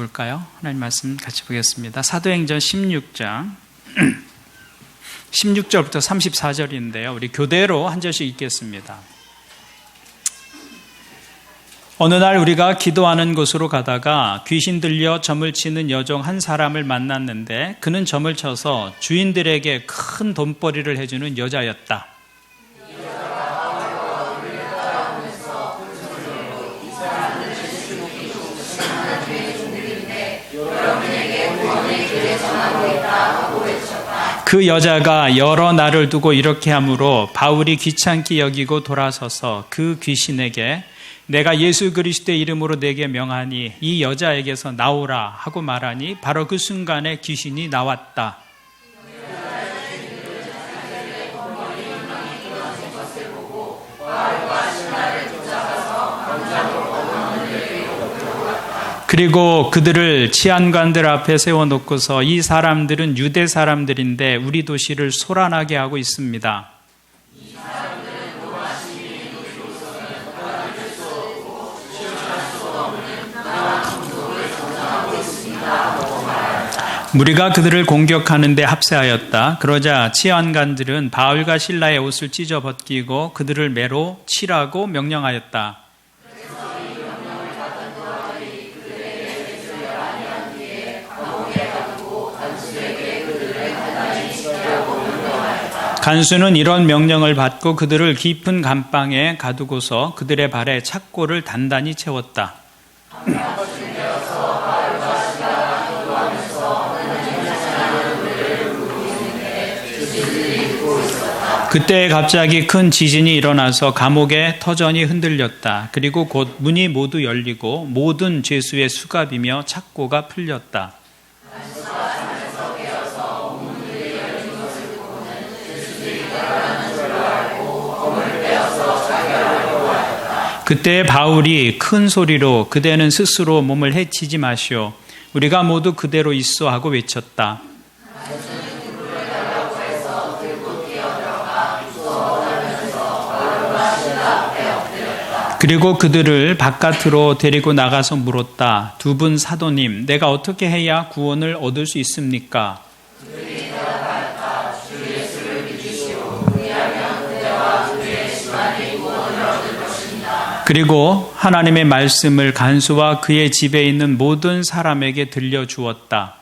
볼까요? 하나님 말씀 같이 보겠습니다. 사도행전 16장 16절부터 34절인데요. 우리 교대로 한 절씩 읽겠습니다. 어느 날 우리가 기도하는 곳으로 가다가 귀신 들려 점을 치는 여종 한 사람을 만났는데 그는 점을 쳐서 주인들에게 큰 돈벌이를 해주는 여자였다. 그 여자가 여러 날을 두고 이렇게 하므로 바울이 귀찮게 여기고 돌아서서 그 귀신에게 내가 예수 그리스도의 이름으로 내게 명하니 이 여자에게서 나오라 하고 말하니 바로 그 순간에 귀신이 나왔다. 그리고 그들을 치안관들 앞에 세워놓고서 이 사람들은 유대 사람들인데 우리 도시를 소란하게 하고 있습니다. 무리가 그들을 공격하는데 합세하였다. 그러자 치안관들은 바울과 실라의 옷을 찢어 벗기고 그들을 매로 치라고 명령하였다. 간수는 이런 명령을 받고 그들을 깊은 감방에 가두고서 그들의 발에 착고를 단단히 채웠다. 그때 갑자기 큰 지진이 일어나서 감옥의 터전이 흔들렸다. 그리고 곧 문이 모두 열리고 모든 죄수의 수갑이며 착고가 풀렸다. 그때 바울이 큰 소리로 그대는 스스로 몸을 해치지 마시오. 우리가 모두 그대로 있어 하고 외쳤다. 그리고 그들을 바깥으로 데리고 나가서 물었다. 두 분 사도님, 내가 어떻게 해야 구원을 얻을 수 있습니까? 그리고 하나님의 말씀을 간수와 그의 집에 있는 모든 사람에게 들려주었다.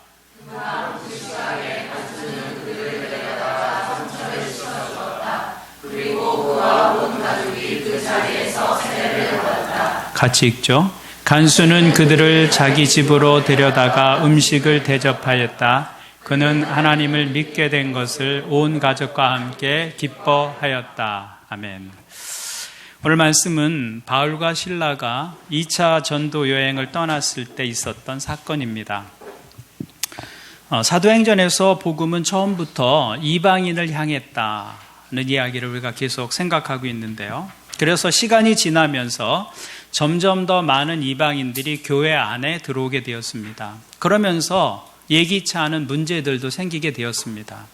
같이 읽죠. 간수는 그들을 자기 집으로 데려다가 음식을 대접하였다. 그는 하나님을 믿게 된 것을 온 가족과 함께 기뻐하였다. 아멘. 오늘 말씀은 바울과 실라가 2차 전도 여행을 떠났을 때 있었던 사건입니다. 사도행전에서 복음은 처음부터 이방인을 향했다는 이야기를 우리가 계속 생각하고 있는데요. 그래서 시간이 지나면서 점점 더 많은 이방인들이 교회 안에 들어오게 되었습니다. 그러면서 예기치 않은 문제들도 생기게 되었습니다.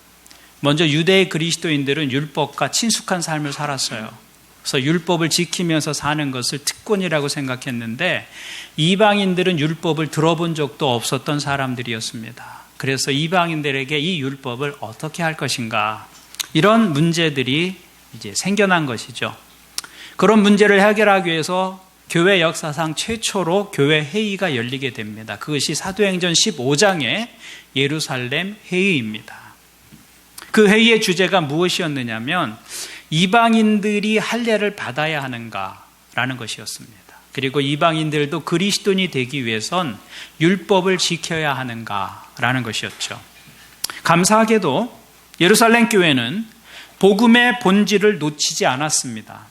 먼저 유대의 그리스도인들은 율법과 친숙한 삶을 살았어요. 그래서 율법을 지키면서 사는 것을 특권이라고 생각했는데 이방인들은 율법을 들어본 적도 없었던 사람들이었습니다. 그래서 이방인들에게 이 율법을 어떻게 할 것인가, 이런 문제들이 이제 생겨난 것이죠. 그런 문제를 해결하기 위해서 교회 역사상 최초로 교회 회의가 열리게 됩니다. 그것이 사도행전 15장의 예루살렘 회의입니다. 그 회의의 주제가 무엇이었느냐면 이방인들이 할례를 받아야 하는가라는 것이었습니다. 그리고 이방인들도 그리스도인이 되기 위해선 율법을 지켜야 하는가라는 것이었죠. 감사하게도 예루살렘 교회는 복음의 본질을 놓치지 않았습니다.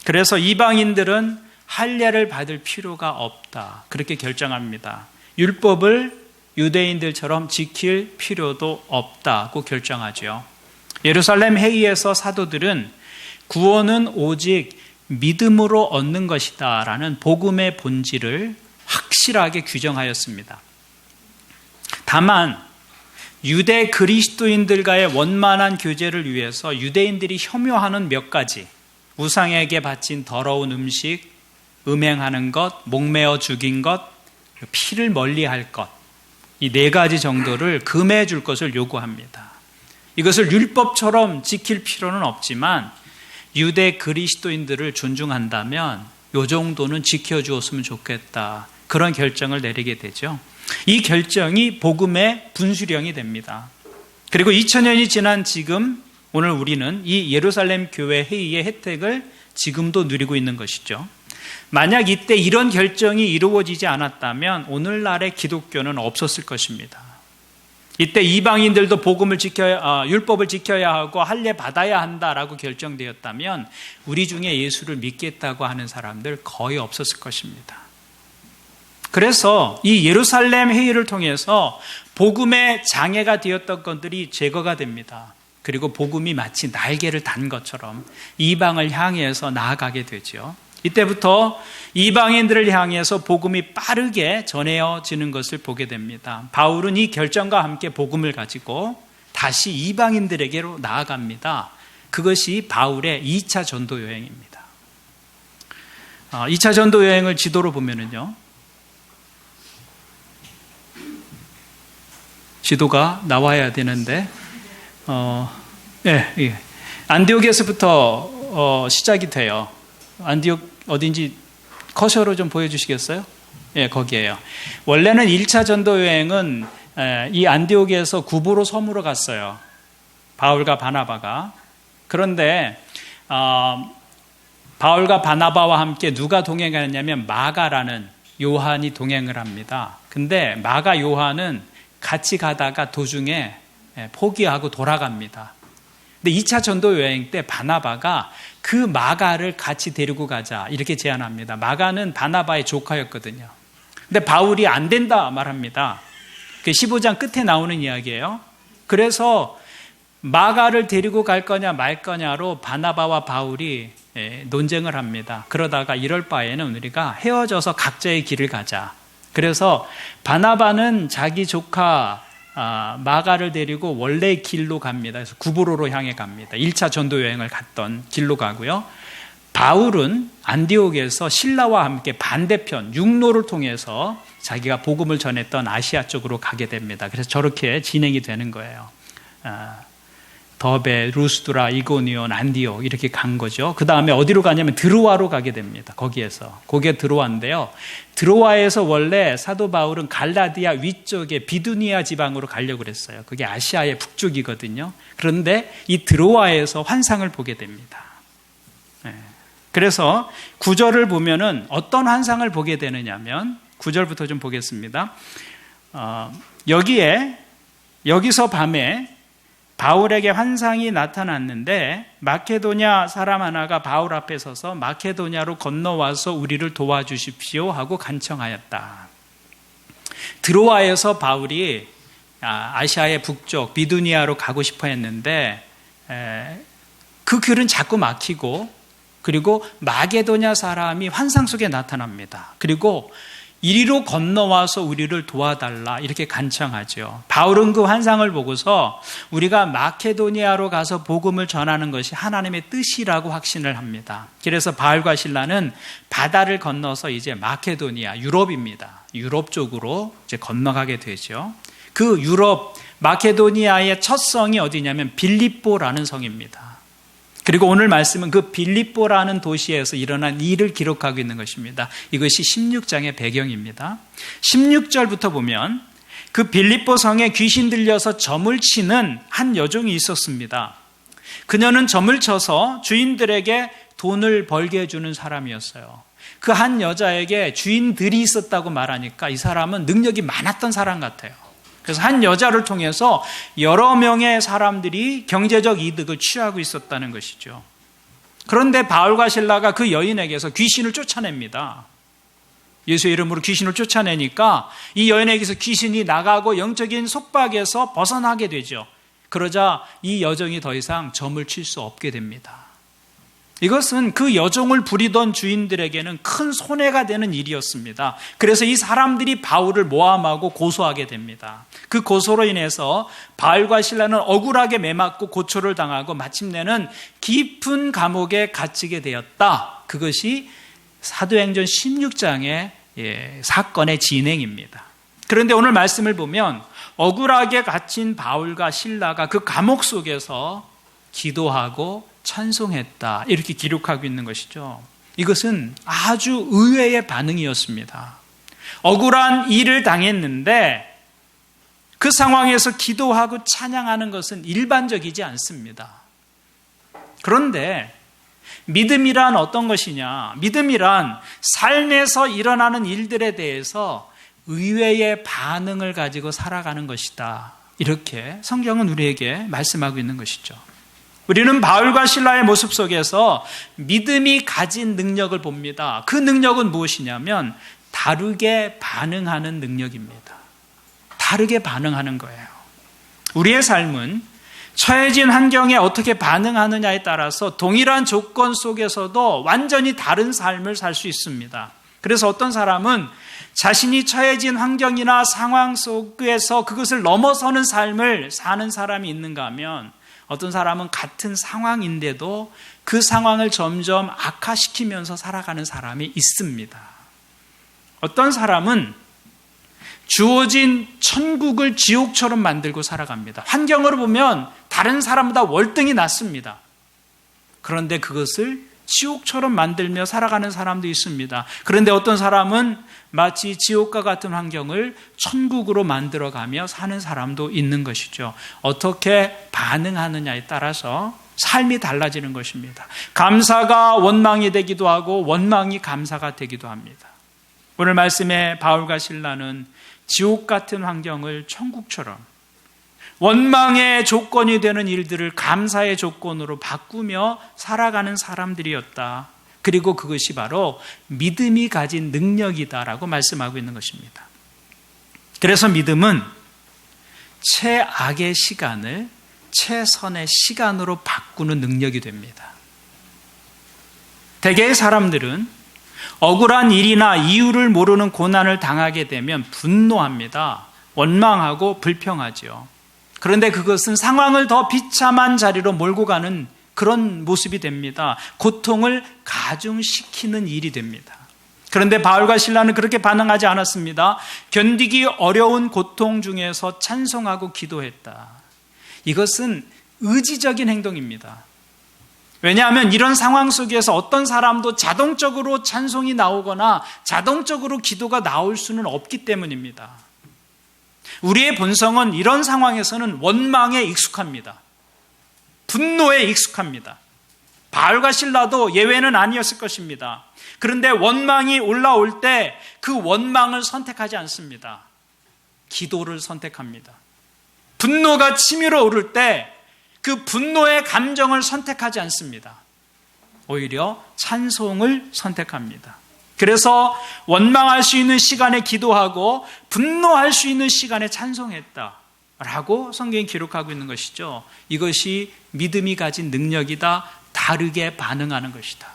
그래서 이방인들은 할례를 받을 필요가 없다, 그렇게 결정합니다. 율법을 유대인들처럼 지킬 필요도 없다고 결정하죠. 예루살렘 회의에서 사도들은 구원은 오직 믿음으로 얻는 것이다 라는 복음의 본질을 확실하게 규정하였습니다. 다만 유대 그리스도인들과의 원만한 교제를 위해서 유대인들이 혐오하는 몇 가지, 우상에게 바친 더러운 음식, 음행하는 것, 목매어 죽인 것, 피를 멀리할 것, 이 네 가지 정도를 금해 줄 것을 요구합니다. 이것을 율법처럼 지킬 필요는 없지만 유대 그리스도인들을 존중한다면 이 정도는 지켜주었으면 좋겠다, 그런 결정을 내리게 되죠. 이 결정이 복음의 분수령이 됩니다. 그리고 2000년이 지난 지금 오늘 우리는 이 예루살렘 교회 회의의 혜택을 지금도 누리고 있는 것이죠. 만약 이때 이런 결정이 이루어지지 않았다면 오늘날의 기독교는 없었을 것입니다. 이때 이방인들도 복음을 율법을 지켜야 하고 할례 받아야 한다라고 결정되었다면 우리 중에 예수를 믿겠다고 하는 사람들 거의 없었을 것입니다. 그래서 이 예루살렘 회의를 통해서 복음의 장애가 되었던 것들이 제거가 됩니다. 그리고 복음이 마치 날개를 단 것처럼 이방을 향해서 나아가게 되죠. 이때부터 이방인들을 향해서 복음이 빠르게 전해지는 것을 보게 됩니다. 바울은 이 결정과 함께 복음을 가지고 다시 이방인들에게로 나아갑니다. 그것이 바울의 2차 전도 여행입니다. 2차 전도 여행을 지도로 보면은요, 지도가 나와야 되는데, 안디옥에서부터 시작이 돼요. 안디옥 어딘지 커서로 좀 보여주시겠어요? 예, 거기에요. 원래는 1차 전도 여행은 이 안디옥에서 구브로 섬으로 갔어요. 바울과 바나바가. 그런데 바울과 바나바와 함께 누가 동행하느냐면 마가라는 요한이 동행을 합니다. 근데 마가 요한은 같이 가다가 도중에 포기하고 돌아갑니다. 근데 2차 전도 여행 때 바나바가 그 마가를 같이 데리고 가자 이렇게 제안합니다. 마가는 바나바의 조카였거든요. 근데 바울이 안 된다 말합니다. 15장 끝에 나오는 이야기예요. 그래서 마가를 데리고 갈 거냐 말 거냐로 바나바와 바울이 논쟁을 합니다. 그러다가 이럴 바에는 우리가 헤어져서 각자의 길을 가자. 그래서 바나바는 자기 조카 마가를 데리고 원래 길로 갑니다. 그래서 구브로로 향해 갑니다. 1차 전도 여행을 갔던 길로 가고요. 바울은 안디옥에서 신라와 함께 반대편 육로를 통해서 자기가 복음을 전했던 아시아 쪽으로 가게 됩니다. 그래서 저렇게 진행이 되는 거예요. 더베, 루스드라, 이고니온, 안디옥 이렇게 간 거죠. 그 다음에 어디로 가냐면 드로아로 가게 됩니다. 거기에 드로아인데요. 드로아에서 원래 사도 바울은 갈라디아 위쪽에 비두니아 지방으로 가려고 그랬어요. 그게 아시아의 북쪽이거든요. 그런데 이 드로아에서 환상을 보게 됩니다. 그래서 9절을 보면은 어떤 환상을 보게 되느냐면 9절부터 좀 보겠습니다. 여기서 밤에 바울에게 환상이 나타났는데 마케도냐 사람 하나가 바울 앞에 서서 마케도냐로 건너와서 우리를 도와주십시오 하고 간청하였다. 드로아에서 바울이 아시아의 북쪽 비두니아로 가고 싶어 했는데 그 길은 자꾸 막히고, 그리고 마게도냐 사람이 환상 속에 나타납니다. 그리고 이리로 건너와서 우리를 도와달라 이렇게 간청하죠. 바울은 그 환상을 보고서 우리가 마케도니아로 가서 복음을 전하는 것이 하나님의 뜻이라고 확신을 합니다. 그래서 바울과 실라는 바다를 건너서 이제 마케도니아, 유럽입니다. 유럽 쪽으로 이제 건너가게 되죠. 그 유럽 마케도니아의 첫 성이 어디냐면 빌립보라는 성입니다. 그리고 오늘 말씀은 그 빌립보라는 도시에서 일어난 일을 기록하고 있는 것입니다. 이것이 16장의 배경입니다. 16절부터 보면 그 빌립보 성에 귀신 들려서 점을 치는 한 여종이 있었습니다. 그녀는 점을 쳐서 주인들에게 돈을 벌게 해주는 사람이었어요. 그 한 여자에게 주인들이 있었다고 말하니까 이 사람은 능력이 많았던 사람 같아요. 그래서 한 여자를 통해서 여러 명의 사람들이 경제적 이득을 취하고 있었다는 것이죠. 그런데 바울과 실라가 그 여인에게서 귀신을 쫓아냅니다. 예수의 이름으로 귀신을 쫓아내니까 이 여인에게서 귀신이 나가고 영적인 속박에서 벗어나게 되죠. 그러자 이 여종이 더 이상 점을 칠 수 없게 됩니다. 이것은 그 여종을 부리던 주인들에게는 큰 손해가 되는 일이었습니다. 그래서 이 사람들이 바울을 모함하고 고소하게 됩니다. 그 고소로 인해서 바울과 실라는 억울하게 매맞고 고초를 당하고 마침내는 깊은 감옥에 갇히게 되었다. 그것이 사도행전 16장에 사건의 진행입니다. 그런데 오늘 말씀을 보면 억울하게 갇힌 바울과 실라가 그 감옥 속에서 기도하고 찬송했다, 이렇게 기록하고 있는 것이죠. 이것은 아주 의외의 반응이었습니다. 억울한 일을 당했는데 그 상황에서 기도하고 찬양하는 것은 일반적이지 않습니다. 그런데 믿음이란 어떤 것이냐? 믿음이란 삶에서 일어나는 일들에 대해서 의외의 반응을 가지고 살아가는 것이다, 이렇게 성경은 우리에게 말씀하고 있는 것이죠. 우리는 바울과 실라의 모습 속에서 믿음이 가진 능력을 봅니다. 그 능력은 무엇이냐면 다르게 반응하는 능력입니다. 다르게 반응하는 거예요. 우리의 삶은 처해진 환경에 어떻게 반응하느냐에 따라서 동일한 조건 속에서도 완전히 다른 삶을 살 수 있습니다. 그래서 어떤 사람은 자신이 처해진 환경이나 상황 속에서 그것을 넘어서는 삶을 사는 사람이 있는가 하면, 어떤 사람은 같은 상황인데도 그 상황을 점점 악화시키면서 살아가는 사람이 있습니다. 어떤 사람은 주어진 천국을 지옥처럼 만들고 살아갑니다. 환경으로 보면 다른 사람보다 월등히 낫습니다. 그런데 그것을 지옥처럼 만들며 살아가는 사람도 있습니다. 그런데 어떤 사람은 마치 지옥과 같은 환경을 천국으로 만들어가며 사는 사람도 있는 것이죠. 어떻게 반응하느냐에 따라서 삶이 달라지는 것입니다. 감사가 원망이 되기도 하고 원망이 감사가 되기도 합니다. 오늘 말씀에 바울과 실라는 지옥 같은 환경을 천국처럼, 원망의 조건이 되는 일들을 감사의 조건으로 바꾸며 살아가는 사람들이었다. 그리고 그것이 바로 믿음이 가진 능력이다라고 말씀하고 있는 것입니다. 그래서 믿음은 최악의 시간을 최선의 시간으로 바꾸는 능력이 됩니다. 대개의 사람들은 억울한 일이나 이유를 모르는 고난을 당하게 되면 분노합니다. 원망하고 불평하죠. 그런데 그것은 상황을 더 비참한 자리로 몰고 가는 그런 모습이 됩니다. 고통을 가중시키는 일이 됩니다. 그런데 바울과 실라는 그렇게 반응하지 않았습니다. 견디기 어려운 고통 중에서 찬송하고 기도했다. 이것은 의지적인 행동입니다. 왜냐하면 이런 상황 속에서 어떤 사람도 자동적으로 찬송이 나오거나 자동적으로 기도가 나올 수는 없기 때문입니다. 우리의 본성은 이런 상황에서는 원망에 익숙합니다. 분노에 익숙합니다. 바울과 실라도 예외는 아니었을 것입니다. 그런데 원망이 올라올 때 그 원망을 선택하지 않습니다. 기도를 선택합니다. 분노가 치밀어 오를 때 그 분노의 감정을 선택하지 않습니다. 오히려 찬송을 선택합니다. 그래서 원망할 수 있는 시간에 기도하고 분노할 수 있는 시간에 찬송했다라고 성경이 기록하고 있는 것이죠. 이것이 믿음이 가진 능력이다. 다르게 반응하는 것이다.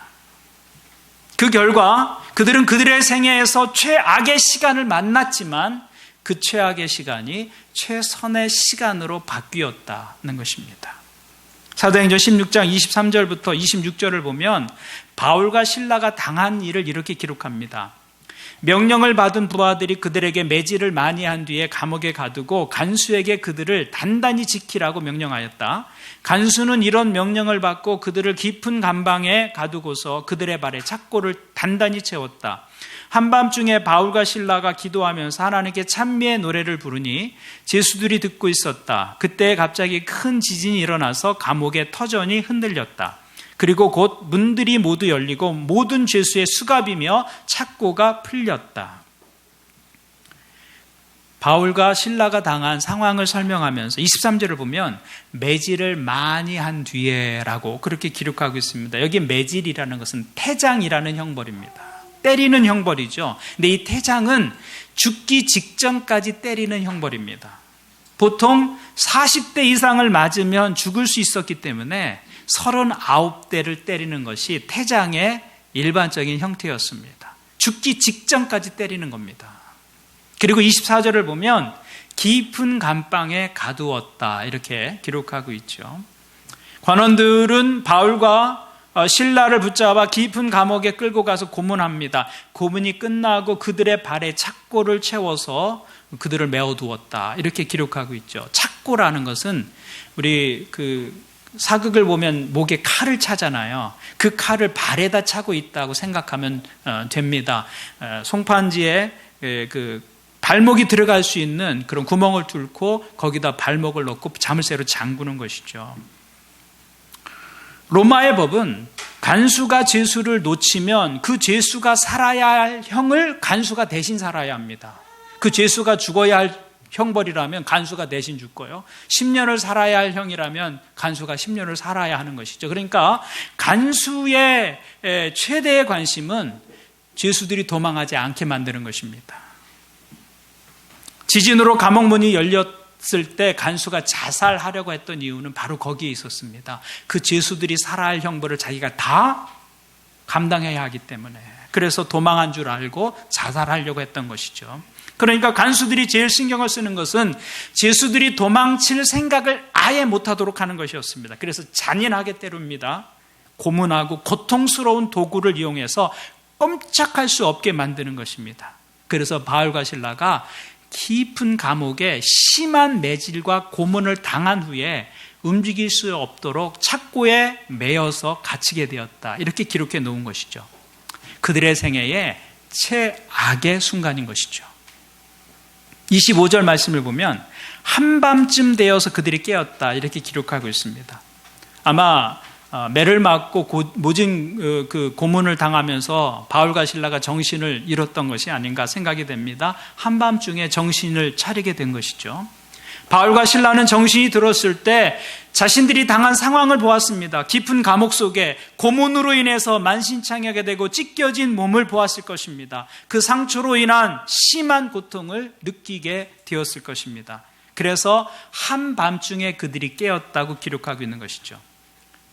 그 결과 그들은 그들의 생애에서 최악의 시간을 만났지만 그 최악의 시간이 최선의 시간으로 바뀌었다는 것입니다. 사도행전 16장 23절부터 26절을 보면 바울과 실라가 당한 일을 이렇게 기록합니다. 명령을 받은 부하들이 그들에게 매질을 많이 한 뒤에 감옥에 가두고 간수에게 그들을 단단히 지키라고 명령하였다. 간수는 이런 명령을 받고 그들을 깊은 감방에 가두고서 그들의 발에 착고를 단단히 채웠다. 한밤중에 바울과 실라가 기도하면서 하나님께 찬미의 노래를 부르니 제수들이 듣고 있었다. 그때 갑자기 큰 지진이 일어나서 감옥의 터전이 흔들렸다. 그리고 곧 문들이 모두 열리고 모든 죄수의 수갑이며 착고가 풀렸다. 바울과 실라가 당한 상황을 설명하면서 23절을 보면 매질을 많이 한 뒤에라고 그렇게 기록하고 있습니다. 여기 매질이라는 것은 태장이라는 형벌입니다. 때리는 형벌이죠. 근데 이 태장은 죽기 직전까지 때리는 형벌입니다. 보통 40대 이상을 맞으면 죽을 수 있었기 때문에 39대를 때리는 것이 태장의 일반적인 형태였습니다. 죽기 직전까지 때리는 겁니다. 그리고 24절을 보면 깊은 감방에 가두었다 이렇게 기록하고 있죠. 관원들은 바울과 신라를 붙잡아 깊은 감옥에 끌고 가서 고문합니다. 고문이 끝나고 그들의 발에 착고를 채워서 그들을 메어두었다. 이렇게 기록하고 있죠. 착고라는 것은 우리 사극을 보면 목에 칼을 차잖아요. 그 칼을 발에다 차고 있다고 생각하면 됩니다. 송판지에 발목이 들어갈 수 있는 그런 구멍을 뚫고 거기다 발목을 넣고 자물쇠로 잠그는 것이죠. 로마의 법은 간수가 죄수를 놓치면 그 죄수가 살아야 할 형을 간수가 대신 살아야 합니다. 그 죄수가 죽어야 할 형벌이라면 간수가 대신 죽고요. 10년을 살아야 할 형이라면 간수가 10년을 살아야 하는 것이죠. 그러니까 간수의 최대의 관심은 죄수들이 도망하지 않게 만드는 것입니다. 지진으로 감옥 문이 열렸을 때 간수가 자살하려고 했던 이유는 바로 거기에 있었습니다. 그 죄수들이 살아야 할 형벌을 자기가 다 감당해야 하기 때문에, 그래서 도망한 줄 알고 자살하려고 했던 것이죠. 그러니까 간수들이 제일 신경을 쓰는 것은 죄수들이 도망칠 생각을 아예 못하도록 하는 것이었습니다. 그래서 잔인하게 때립니다. 고문하고 고통스러운 도구를 이용해서 꼼짝할 수 없게 만드는 것입니다. 그래서 바울과 실라가 깊은 감옥에 심한 매질과 고문을 당한 후에 움직일 수 없도록 착고에 매여서 갇히게 되었다. 이렇게 기록해 놓은 것이죠. 그들의 생애의 최악의 순간인 것이죠. 25절 말씀을 보면 한밤쯤 되어서 그들이 깨었다. 이렇게 기록하고 있습니다. 아마 매를 맞고 모진 그 고문을 당하면서 바울과 실라가 정신을 잃었던 것이 아닌가 생각이 됩니다. 한밤중에 정신을 차리게 된 것이죠. 바울과 실라는 정신이 들었을 때 자신들이 당한 상황을 보았습니다. 깊은 감옥 속에 고문으로 인해서 만신창이하게 되고 찢겨진 몸을 보았을 것입니다. 그 상처로 인한 심한 고통을 느끼게 되었을 것입니다. 그래서 한밤중에 그들이 깨었다고 기록하고 있는 것이죠.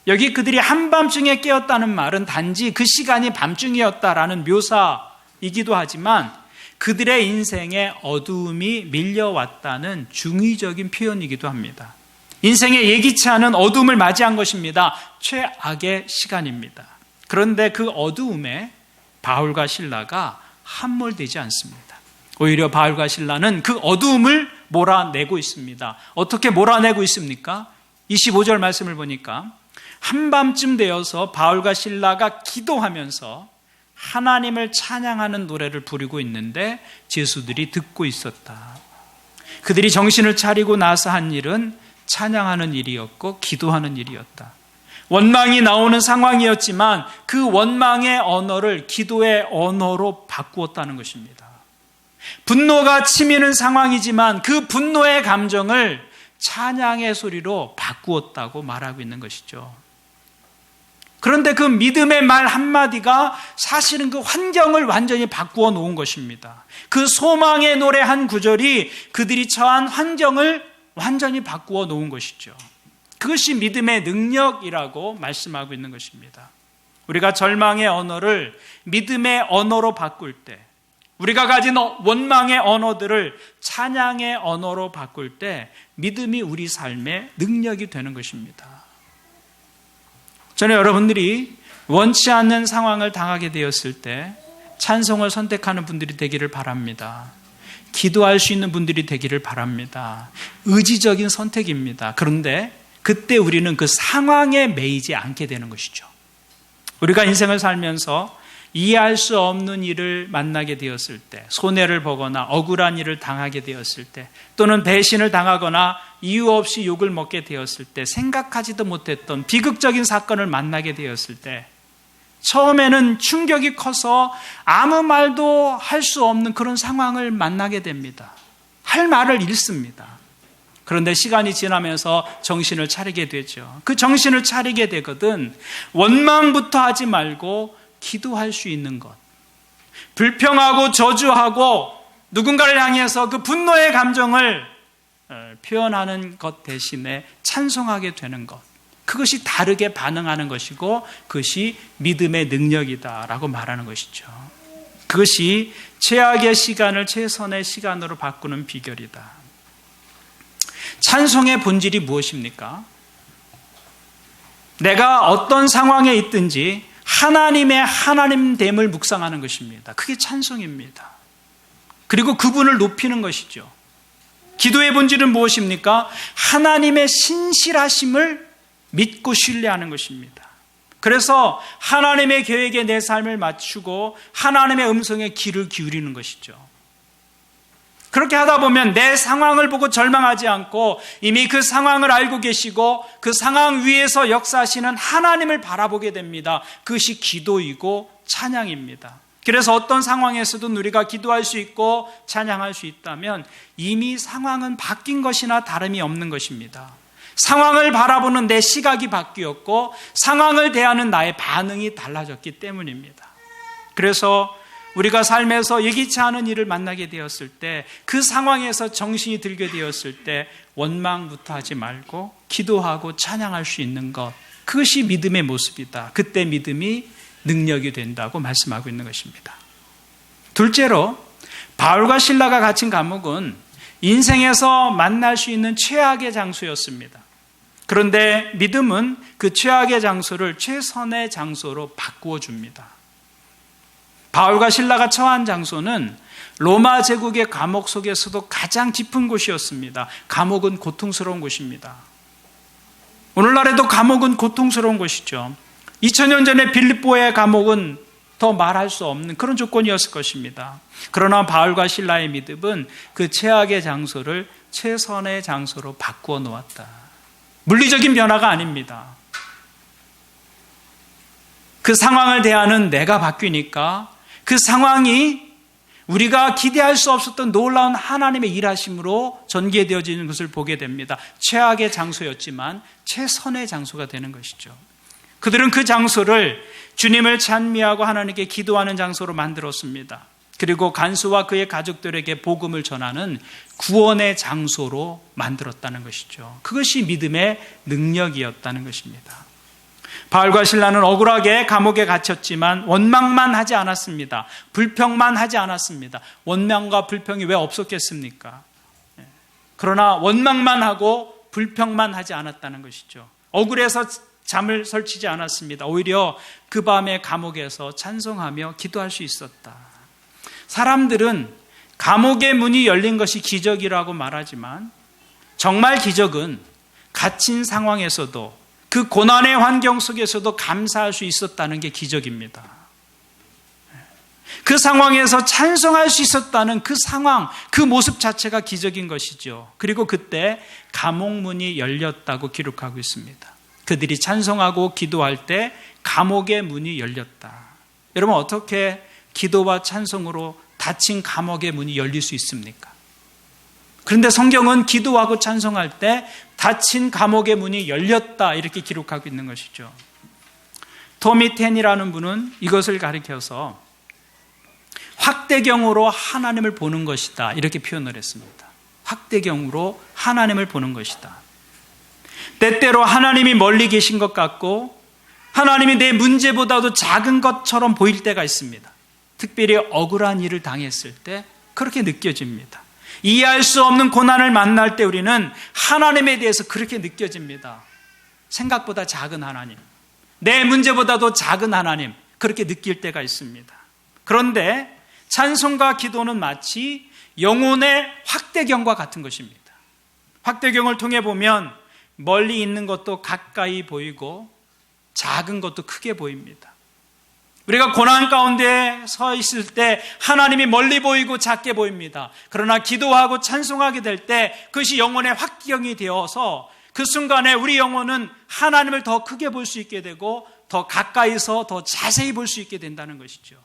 여기 그들이 한밤중에 깨었다는 말은 단지 그 시간이 밤중이었다라는 묘사이기도 하지만 그들의 인생에 어두움이 밀려왔다는 중의적인 표현이기도 합니다. 인생에 예기치 않은 어두움을 맞이한 것입니다. 최악의 시간입니다. 그런데 그 어두움에 바울과 실라가 함몰되지 않습니다. 오히려 바울과 실라는 그 어두움을 몰아내고 있습니다. 어떻게 몰아내고 있습니까? 25절 말씀을 보니까 한밤쯤 되어서 바울과 실라가 기도하면서 하나님을 찬양하는 노래를 부르고 있는데 죄수들이 듣고 있었다. 그들이 정신을 차리고 나서 한 일은 찬양하는 일이었고 기도하는 일이었다. 원망이 나오는 상황이었지만 그 원망의 언어를 기도의 언어로 바꾸었다는 것입니다. 분노가 치미는 상황이지만 그 분노의 감정을 찬양의 소리로 바꾸었다고 말하고 있는 것이죠. 그런데 그 믿음의 말 한마디가 사실은 그 환경을 완전히 바꾸어 놓은 것입니다. 그 소망의 노래 한 구절이 그들이 처한 환경을 완전히 바꾸어 놓은 것이죠. 그것이 믿음의 능력이라고 말씀하고 있는 것입니다. 우리가 절망의 언어를 믿음의 언어로 바꿀 때, 우리가 가진 원망의 언어들을 찬양의 언어로 바꿀 때 믿음이 우리 삶의 능력이 되는 것입니다. 저는 여러분들이 원치 않는 상황을 당하게 되었을 때 찬송을 선택하는 분들이 되기를 바랍니다. 기도할 수 있는 분들이 되기를 바랍니다. 의지적인 선택입니다. 그런데 그때 우리는 그 상황에 매이지 않게 되는 것이죠. 우리가 인생을 살면서 이해할 수 없는 일을 만나게 되었을 때, 손해를 보거나 억울한 일을 당하게 되었을 때, 또는 배신을 당하거나 이유 없이 욕을 먹게 되었을 때, 생각하지도 못했던 비극적인 사건을 만나게 되었을 때, 처음에는 충격이 커서 아무 말도 할 수 없는 그런 상황을 만나게 됩니다. 할 말을 잃습니다. 그런데 시간이 지나면서 정신을 차리게 되죠. 그 정신을 차리게 되거든 원망부터 하지 말고 기도할 수 있는 것, 불평하고 저주하고 누군가를 향해서 그 분노의 감정을 표현하는 것 대신에 찬송하게 되는 것, 그것이 다르게 반응하는 것이고 그것이 믿음의 능력이다라고 말하는 것이죠. 그것이 최악의 시간을 최선의 시간으로 바꾸는 비결이다. 찬송의 본질이 무엇입니까? 내가 어떤 상황에 있든지 하나님의 하나님됨을 묵상하는 것입니다. 그게 찬송입니다. 그리고 그분을 높이는 것이죠. 기도의 본질은 무엇입니까? 하나님의 신실하심을 믿고 신뢰하는 것입니다. 그래서 하나님의 계획에 내 삶을 맞추고 하나님의 음성에 귀를 기울이는 것이죠. 그렇게 하다 보면 내 상황을 보고 절망하지 않고 이미 그 상황을 알고 계시고 그 상황 위에서 역사하시는 하나님을 바라보게 됩니다. 그것이 기도이고 찬양입니다. 그래서 어떤 상황에서도 우리가 기도할 수 있고 찬양할 수 있다면 이미 상황은 바뀐 것이나 다름이 없는 것입니다. 상황을 바라보는 내 시각이 바뀌었고 상황을 대하는 나의 반응이 달라졌기 때문입니다. 그래서 우리가 삶에서 예기치 않은 일을 만나게 되었을 때 그 상황에서 정신이 들게 되었을 때 원망부터 하지 말고 기도하고 찬양할 수 있는 것, 그것이 믿음의 모습이다. 그때 믿음이 능력이 된다고 말씀하고 있는 것입니다. 둘째로 바울과 실라가 갇힌 감옥은 인생에서 만날 수 있는 최악의 장소였습니다. 그런데 믿음은 그 최악의 장소를 최선의 장소로 바꾸어 줍니다. 바울과 실라가 처한 장소는 로마 제국의 감옥 속에서도 가장 깊은 곳이었습니다. 감옥은 고통스러운 곳입니다. 오늘날에도 감옥은 고통스러운 곳이죠. 2000년 전에 빌립보의 감옥은 더 말할 수 없는 그런 조건이었을 것입니다. 그러나 바울과 실라의 믿음은 그 최악의 장소를 최선의 장소로 바꾸어 놓았다. 물리적인 변화가 아닙니다. 그 상황을 대하는 내가 바뀌니까 그 상황이 우리가 기대할 수 없었던 놀라운 하나님의 일하심으로 전개되어지는 것을 보게 됩니다. 최악의 장소였지만 최선의 장소가 되는 것이죠. 그들은 그 장소를 주님을 찬미하고 하나님께 기도하는 장소로 만들었습니다. 그리고 간수와 그의 가족들에게 복음을 전하는 구원의 장소로 만들었다는 것이죠. 그것이 믿음의 능력이었다는 것입니다. 바울과 실라는 억울하게 감옥에 갇혔지만 원망만 하지 않았습니다. 불평만 하지 않았습니다. 원망과 불평이 왜 없었겠습니까? 그러나 원망만 하고 불평만 하지 않았다는 것이죠. 억울해서 잠을 설치지 않았습니다. 오히려 그 밤에 감옥에서 찬송하며 기도할 수 있었다. 사람들은 감옥의 문이 열린 것이 기적이라고 말하지만 정말 기적은 갇힌 상황에서도 그 고난의 환경 속에서도 감사할 수 있었다는 게 기적입니다. 그 상황에서 찬송할 수 있었다는 그 상황, 그 모습 자체가 기적인 것이죠. 그리고 그때 감옥문이 열렸다고 기록하고 있습니다. 그들이 찬송하고 기도할 때 감옥의 문이 열렸다. 여러분, 어떻게 기도와 찬송으로 닫힌 감옥의 문이 열릴 수 있습니까? 그런데 성경은 기도하고 찬송할 때 닫힌 감옥의 문이 열렸다 이렇게 기록하고 있는 것이죠. 토미 텐이라는 분은 이것을 가리켜서 확대경으로 하나님을 보는 것이다 이렇게 표현을 했습니다. 확대경으로 하나님을 보는 것이다. 때때로 하나님이 멀리 계신 것 같고 하나님이 내 문제보다도 작은 것처럼 보일 때가 있습니다. 특별히 억울한 일을 당했을 때 그렇게 느껴집니다. 이해할 수 없는 고난을 만날 때 우리는 하나님에 대해서 그렇게 느껴집니다. 생각보다 작은 하나님, 내 문제보다도 작은 하나님, 그렇게 느낄 때가 있습니다. 그런데 찬송과 기도는 마치 영혼의 확대경과 같은 것입니다. 확대경을 통해 보면 멀리 있는 것도 가까이 보이고 작은 것도 크게 보입니다. 우리가 고난 가운데 서 있을 때 하나님이 멀리 보이고 작게 보입니다. 그러나 기도하고 찬송하게 될 때 그것이 영혼의 확경이 되어서 그 순간에 우리 영혼은 하나님을 더 크게 볼 수 있게 되고 더 가까이서 더 자세히 볼 수 있게 된다는 것이죠.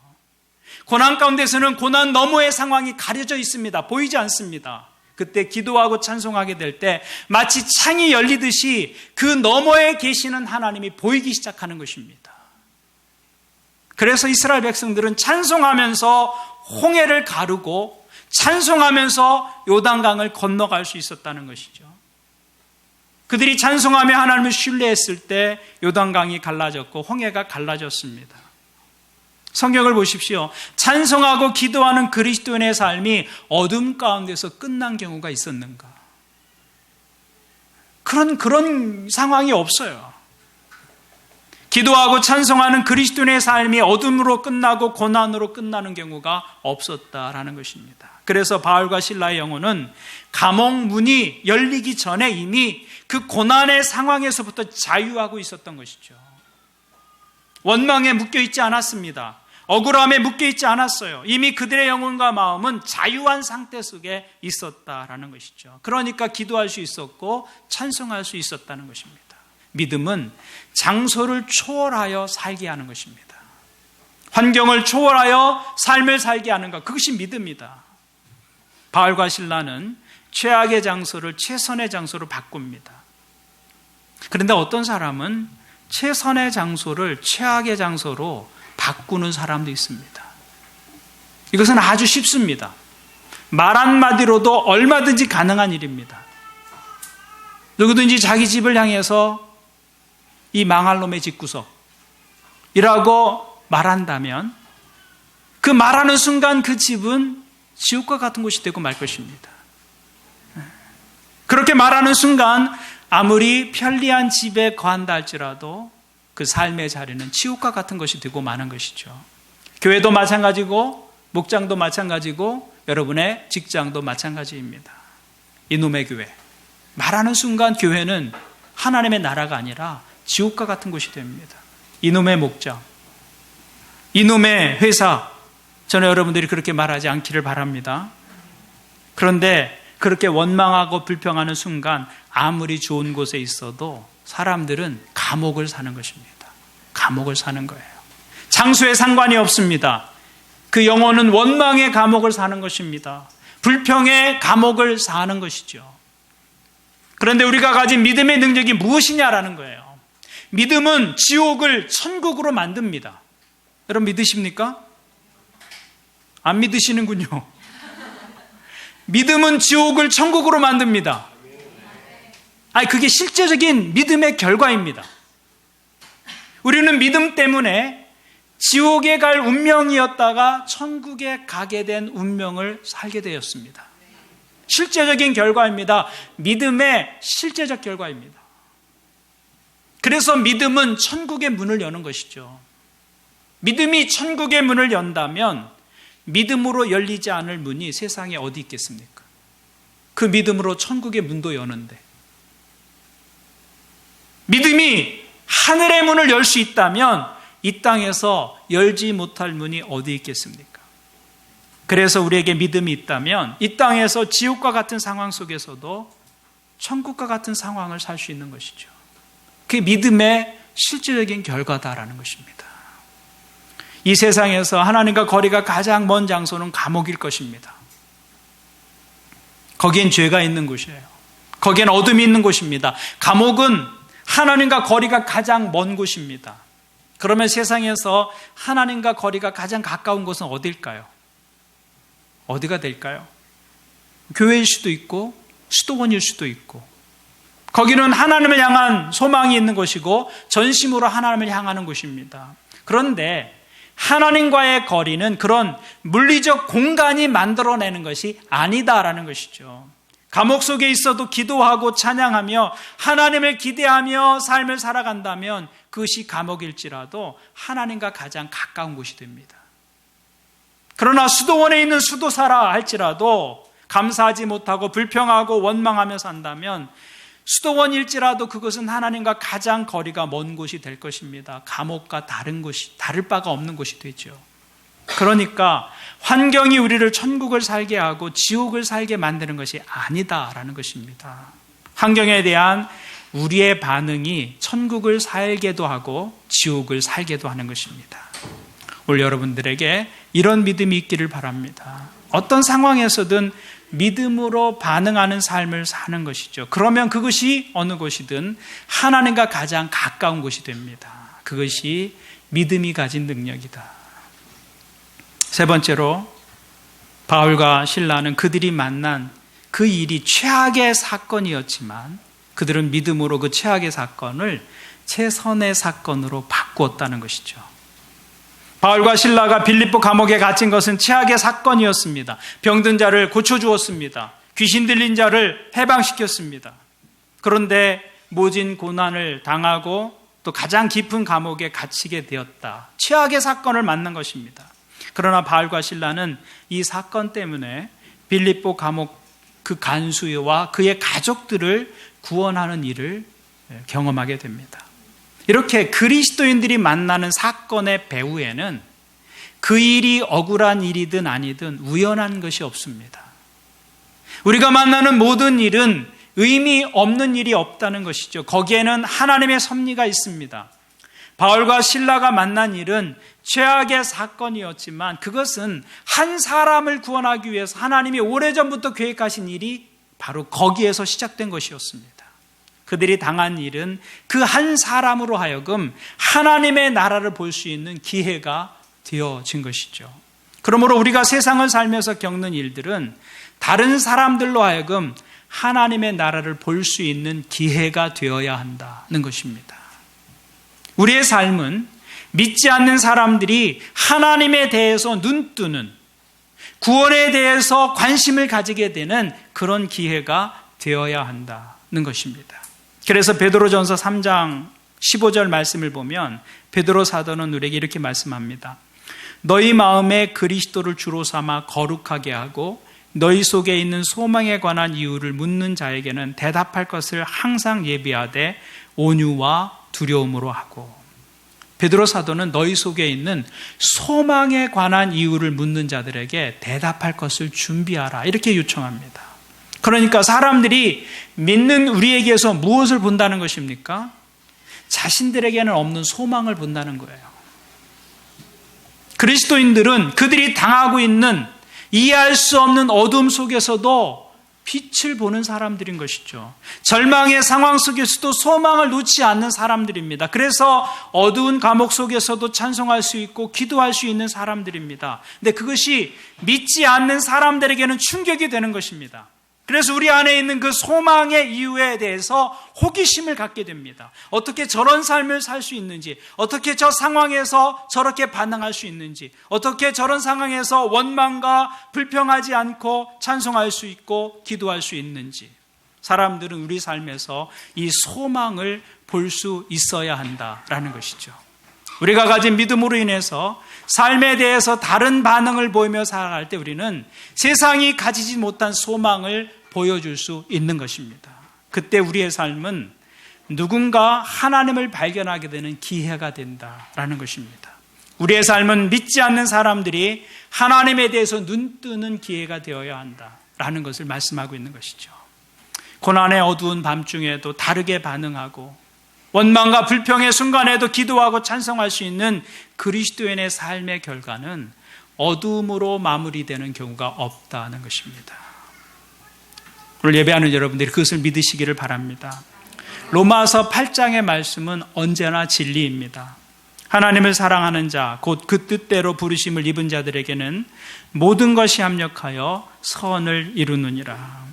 고난 가운데서는 고난 너머의 상황이 가려져 있습니다. 보이지 않습니다. 그때 기도하고 찬송하게 될 때 마치 창이 열리듯이 그 너머에 계시는 하나님이 보이기 시작하는 것입니다. 그래서 이스라엘 백성들은 찬송하면서 홍해를 가르고 찬송하면서 요단강을 건너갈 수 있었다는 것이죠. 그들이 찬송하며 하나님을 신뢰했을 때 요단강이 갈라졌고 홍해가 갈라졌습니다. 성경을 보십시오. 찬송하고 기도하는 그리스도인의 삶이 어둠 가운데서 끝난 경우가 있었는가? 그런 상황이 없어요. 기도하고 찬송하는 그리스도인의 삶이 어둠으로 끝나고 고난으로 끝나는 경우가 없었다라는 것입니다. 그래서 바울과 실라의 영혼은 감옥 문이 열리기 전에 이미 그 고난의 상황에서부터 자유하고 있었던 것이죠. 원망에 묶여있지 않았습니다. 억울함에 묶여있지 않았어요. 이미 그들의 영혼과 마음은 자유한 상태 속에 있었다라는 것이죠. 그러니까 기도할 수 있었고 찬송할 수 있었다는 것입니다. 믿음은 장소를 초월하여 살게 하는 것입니다. 환경을 초월하여 삶을 살게 하는 것, 그것이 믿음이다. 바울과 실라는 최악의 장소를 최선의 장소로 바꿉니다. 그런데 어떤 사람은 최선의 장소를 최악의 장소로 바꾸는 사람도 있습니다. 이것은 아주 쉽습니다. 말 한마디로도 얼마든지 가능한 일입니다. 누구든지 자기 집을 향해서 이 망할 놈의 집구석이라고 말한다면 그 말하는 순간 그 집은 지옥과 같은 곳이 되고 말 것입니다. 그렇게 말하는 순간 아무리 편리한 집에 거한다 할지라도 그 삶의 자리는 지옥과 같은 것이 되고 마는 것이죠. 교회도 마찬가지고 목장도 마찬가지고 여러분의 직장도 마찬가지입니다. 이놈의 교회, 말하는 순간 교회는 하나님의 나라가 아니라 지옥과 같은 곳이 됩니다. 이놈의 목장, 이놈의 회사, 저는 여러분들이 그렇게 말하지 않기를 바랍니다. 그런데 그렇게 원망하고 불평하는 순간 아무리 좋은 곳에 있어도 사람들은 감옥을 사는 것입니다. 감옥을 사는 거예요. 장소에 상관이 없습니다. 그 영혼은 원망의 감옥을 사는 것입니다. 불평의 감옥을 사는 것이죠. 그런데 우리가 가진 믿음의 능력이 무엇이냐라는 거예요. 믿음은 지옥을 천국으로 만듭니다. 여러분 믿으십니까? 안 믿으시는군요. 믿음은 지옥을 천국으로 만듭니다. 아니, 그게 실제적인 믿음의 결과입니다. 우리는 믿음 때문에 지옥에 갈 운명이었다가 천국에 가게 된 운명을 살게 되었습니다. 실제적인 결과입니다. 믿음의 실제적 결과입니다. 그래서 믿음은 천국의 문을 여는 것이죠. 믿음이 천국의 문을 연다면 믿음으로 열리지 않을 문이 세상에 어디 있겠습니까? 그 믿음으로 천국의 문도 여는데, 믿음이 하늘의 문을 열 수 있다면 이 땅에서 열지 못할 문이 어디 있겠습니까? 그래서 우리에게 믿음이 있다면 이 땅에서 지옥과 같은 상황 속에서도 천국과 같은 상황을 살 수 있는 것이죠. 그게 믿음의 실질적인 결과다라는 것입니다. 이 세상에서 하나님과 거리가 가장 먼 장소는 감옥일 것입니다. 거기엔 죄가 있는 곳이에요. 거기엔 어둠이 있는 곳입니다. 감옥은 하나님과 거리가 가장 먼 곳입니다. 그러면 세상에서 하나님과 거리가 가장 가까운 곳은 어딜까요? 어디가 될까요? 교회일 수도 있고 수도원일 수도 있고, 거기는 하나님을 향한 소망이 있는 곳이고 전심으로 하나님을 향하는 곳입니다. 그런데 하나님과의 거리는 그런 물리적 공간이 만들어내는 것이 아니다라는 것이죠. 감옥 속에 있어도 기도하고 찬양하며 하나님을 기대하며 삶을 살아간다면 그것이 감옥일지라도 하나님과 가장 가까운 곳이 됩니다. 그러나 수도원에 있는 수도사라 할지라도 감사하지 못하고 불평하고 원망하며 산다면 수도원일지라도 그것은 하나님과 가장 거리가 먼 곳이 될 것입니다. 감옥과 다른 곳이, 다를 바가 없는 곳이 되죠. 그러니까 환경이 우리를 천국을 살게 하고 지옥을 살게 만드는 것이 아니다라는 것입니다. 환경에 대한 우리의 반응이 천국을 살게도 하고 지옥을 살게도 하는 것입니다. 오늘 여러분들에게 이런 믿음이 있기를 바랍니다. 어떤 상황에서든 믿음으로 반응하는 삶을 사는 것이죠. 그러면 그것이 어느 곳이든 하나님과 가장 가까운 곳이 됩니다. 그것이 믿음이 가진 능력이다. 세 번째로 바울과 실라는 그들이 만난 그 일이 최악의 사건이었지만 그들은 믿음으로 그 최악의 사건을 최선의 사건으로 바꾸었다는 것이죠. 바울과 실라가 빌립보 감옥에 갇힌 것은 최악의 사건이었습니다. 병든 자를 고쳐주었습니다. 귀신 들린 자를 해방시켰습니다. 그런데 모진 고난을 당하고 또 가장 깊은 감옥에 갇히게 되었다. 최악의 사건을 만난 것입니다. 그러나 바울과 실라는 이 사건 때문에 빌립보 감옥 그 간수와 그의 가족들을 구원하는 일을 경험하게 됩니다. 이렇게 그리스도인들이 만나는 사건의 배후에는 그 일이 억울한 일이든 아니든 우연한 것이 없습니다. 우리가 만나는 모든 일은 의미 없는 일이 없다는 것이죠. 거기에는 하나님의 섭리가 있습니다. 바울과 실라가 만난 일은 최악의 사건이었지만 그것은 한 사람을 구원하기 위해서 하나님이 오래전부터 계획하신 일이 바로 거기에서 시작된 것이었습니다. 그들이 당한 일은 그 한 사람으로 하여금 하나님의 나라를 볼 수 있는 기회가 되어진 것이죠. 그러므로 우리가 세상을 살면서 겪는 일들은 다른 사람들로 하여금 하나님의 나라를 볼 수 있는 기회가 되어야 한다는 것입니다. 우리의 삶은 믿지 않는 사람들이 하나님에 대해서 눈뜨는, 구원에 대해서 관심을 가지게 되는 그런 기회가 되어야 한다는 것입니다. 그래서 베드로전서 3장 15절 말씀을 보면 베드로 사도는 우리에게 이렇게 말씀합니다. 너희 마음에 그리스도를 주로 삼아 거룩하게 하고 너희 속에 있는 소망에 관한 이유를 묻는 자에게는 대답할 것을 항상 예비하되 온유와 두려움으로 하고. 베드로 사도는 너희 속에 있는 소망에 관한 이유를 묻는 자들에게 대답할 것을 준비하라 이렇게 요청합니다. 그러니까 사람들이 믿는 우리에게서 무엇을 본다는 것입니까? 자신들에게는 없는 소망을 본다는 거예요. 그리스도인들은 그들이 당하고 있는 이해할 수 없는 어둠 속에서도 빛을 보는 사람들인 것이죠. 절망의 상황 속에서도 소망을 놓지 않는 사람들입니다. 그래서 어두운 감옥 속에서도 찬송할 수 있고 기도할 수 있는 사람들입니다. 근데 그것이 믿지 않는 사람들에게는 충격이 되는 것입니다. 그래서 우리 안에 있는 그 소망의 이유에 대해서 호기심을 갖게 됩니다. 어떻게 저런 삶을 살 수 있는지, 어떻게 저 상황에서 저렇게 반응할 수 있는지, 어떻게 저런 상황에서 원망과 불평하지 않고 찬송할 수 있고 기도할 수 있는지. 사람들은 우리 삶에서 이 소망을 볼 수 있어야 한다라는 것이죠. 우리가 가진 믿음으로 인해서 삶에 대해서 다른 반응을 보이며 살아갈 때 우리는 세상이 가지지 못한 소망을 보여줄 수 있는 것입니다. 그때 우리의 삶은 누군가 하나님을 발견하게 되는 기회가 된다라는 것입니다. 우리의 삶은 믿지 않는 사람들이 하나님에 대해서 눈뜨는 기회가 되어야 한다라는 것을 말씀하고 있는 것이죠. 고난의 어두운 밤중에도 다르게 반응하고 원망과 불평의 순간에도 기도하고 찬송할 수 있는 그리스도인의 삶의 결과는 어둠으로 마무리되는 경우가 없다는 것입니다. 오늘 예배하는 여러분들이 그것을 믿으시기를 바랍니다. 로마서 8장의 말씀은 언제나 진리입니다. 하나님을 사랑하는 자, 곧 그 뜻대로 부르심을 입은 자들에게는 모든 것이 합력하여 선을 이루느니라.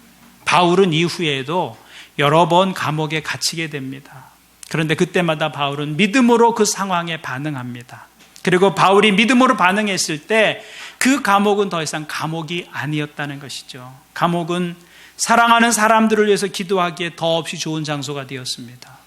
바울은 이후에도 여러 번 감옥에 갇히게 됩니다. 그런데 그때마다 바울은 믿음으로 그 상황에 반응합니다. 그리고 바울이 믿음으로 반응했을 때 그 감옥은 더 이상 감옥이 아니었다는 것이죠. 감옥은 사랑하는 사람들을 위해서 기도하기에 더없이 좋은 장소가 되었습니다.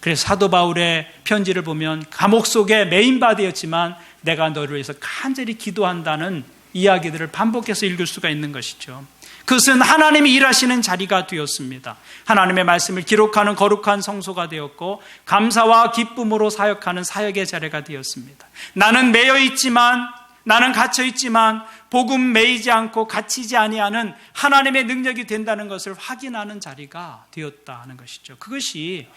그래서 사도 바울의 편지를 보면 감옥 속에 메인바디였지만 내가 너를 위해서 간절히 기도한다는 이야기들을 반복해서 읽을 수가 있는 것이죠. 그것은 하나님이 일하시는 자리가 되었습니다. 하나님의 말씀을 기록하는 거룩한 성소가 되었고 감사와 기쁨으로 사역하는 사역의 자리가 되었습니다. 나는 매여 있지만, 나는 갇혀 있지만 복음 매이지 않고 갇히지 아니하는 하나님의 능력이 된다는 것을 확인하는 자리가 되었다는 것이죠. 그것이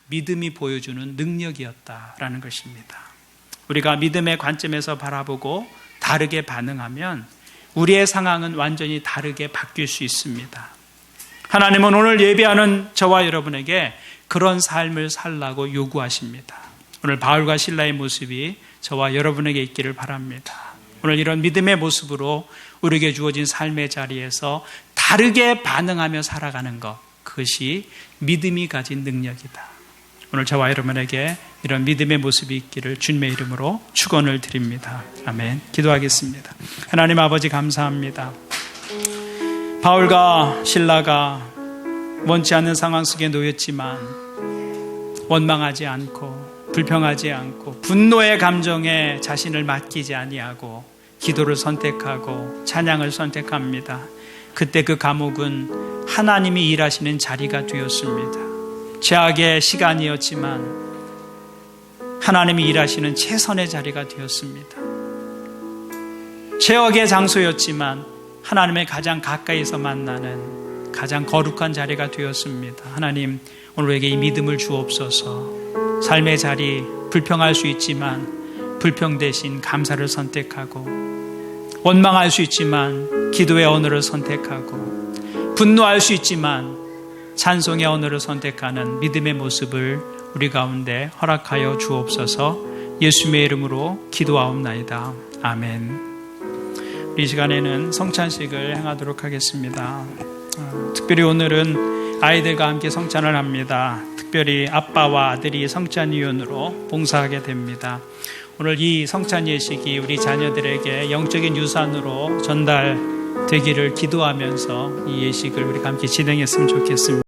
믿음이 보여주는 능력이었다라는 것입니다. 우리가 믿음의 관점에서 바라보고 다르게 반응하면 우리의 상황은 완전히 다르게 바뀔 수 있습니다. 하나님은 오늘 예배하는 저와 여러분에게 그런 삶을 살라고 요구하십니다. 오늘 바울과 실라의 모습이 저와 여러분에게 있기를 바랍니다. 오늘 이런 믿음의 모습으로 우리에게 주어진 삶의 자리에서 다르게 반응하며 살아가는 것, 그것이 믿음이 가진 능력이다. 오늘 저와 여러분에게 이런 믿음의 모습이 있기를 주님의 이름으로 축원을 드립니다. 아멘. 기도하겠습니다. 하나님 아버지 감사합니다. 바울과 실라가 원치 않는 상황 속에 놓였지만 원망하지 않고 불평하지 않고 분노의 감정에 자신을 맡기지 아니하고 기도를 선택하고 찬양을 선택합니다. 그때 그 감옥은 하나님이 일하시는 자리가 되었습니다. 죄악의 시간이었지만 하나님이 일하시는 최선의 자리가 되었습니다. 죄악의 장소였지만 하나님의 가장 가까이서 만나는 가장 거룩한 자리가 되었습니다. 하나님, 오늘 우리에게 이 믿음을 주옵소서. 삶의 자리 불평할 수 있지만 불평 대신 감사를 선택하고, 원망할 수 있지만 기도의 언어를 선택하고, 분노할 수 있지만 찬송의 언어를 선택하는 믿음의 모습을 우리 가운데 허락하여 주옵소서. 예수님의 이름으로 기도하옵나이다. 아멘. 이 시간에는 성찬식을 행하도록 하겠습니다. 특별히 오늘은 아이들과 함께 성찬을 합니다. 특별히 아빠와 아들이 성찬위원으로 봉사하게 됩니다. 오늘 이 성찬 예식이 우리 자녀들에게 영적인 유산으로 전달되기를 기도하면서 이 예식을 우리가 함께 진행했으면 좋겠습니다.